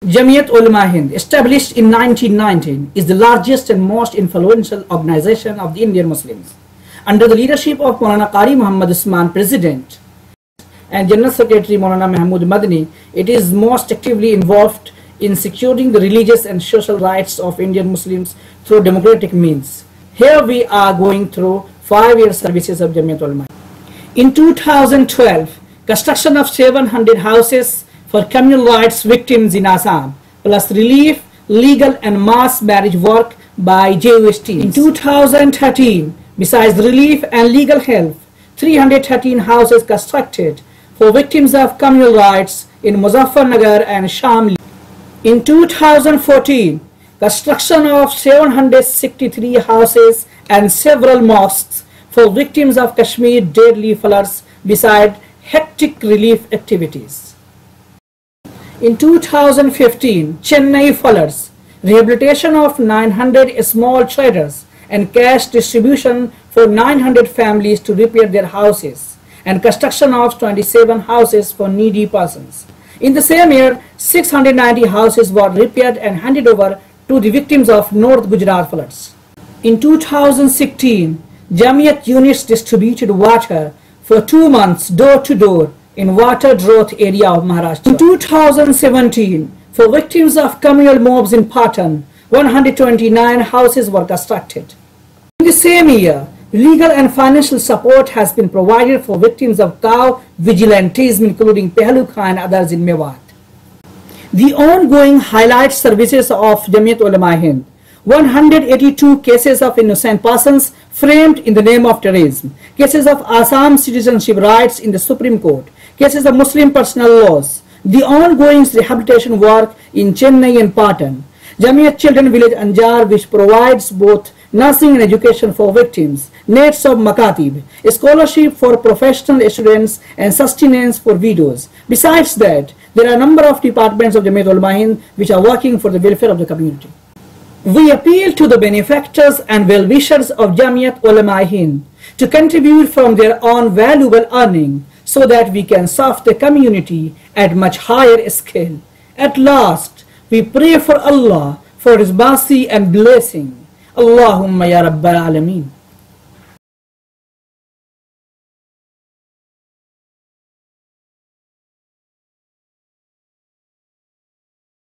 Jamiat Ulama Hind, established in 1919, is the largest and most influential organization of the Indian Muslims. Under the leadership of Maulana Qari Muhammad Usman, President, and General Secretary Maulana Mahmood Madani, it is most actively involved in securing the religious and social rights of Indian Muslims through democratic means. Here we are going through 5-year services of Jamiat Ulama. In 2012, construction of 700 houses for communal rights victims in Assam, plus relief, legal and mass marriage work by JUS teams. In 2013, besides relief and legal help, 313 houses constructed for victims of communal rights in Muzaffarnagar and Shamli. In 2014, construction of 763 houses and several mosques for victims of Kashmir deadly floods, beside hectic relief activities. In 2015, Chennai floods, rehabilitation of 900 small traders and cash distribution for 900 families to repair their houses, and construction of 27 houses for needy persons. In the same year, 690 houses were repaired and handed over to the victims of North Gujarat floods. In 2016, Jamiat units distributed water for 2 months door to door in water drought area of Maharashtra. In 2017, for victims of communal mobs in Patan, 129 houses were constructed. In the same year, legal and financial support has been provided for victims of cow vigilantism, including Pehlu Khan and others in Mewat. The ongoing highlight services of Jamiat Ulama Hind: 182 cases of innocent persons framed in the name of terrorism, cases of Assam citizenship rights in the Supreme Court, cases of Muslim personal laws, the ongoing rehabilitation work in Chennai and Patan, Jamiat Children Village Anjar, which provides both nursing and education for victims, nets of Makatib, scholarship for professional students and sustenance for widows. Besides that, there are a number of departments of Jamiat Ulama Hind which are working for the welfare of the community. We appeal to the benefactors and well-wishers of Jamiat Ulama Hind to contribute from their own valuable earning so that we can serve the community at much higher scale. At last, we pray for Allah for His mercy and blessing. Allahumma ya Rabbal Alameen.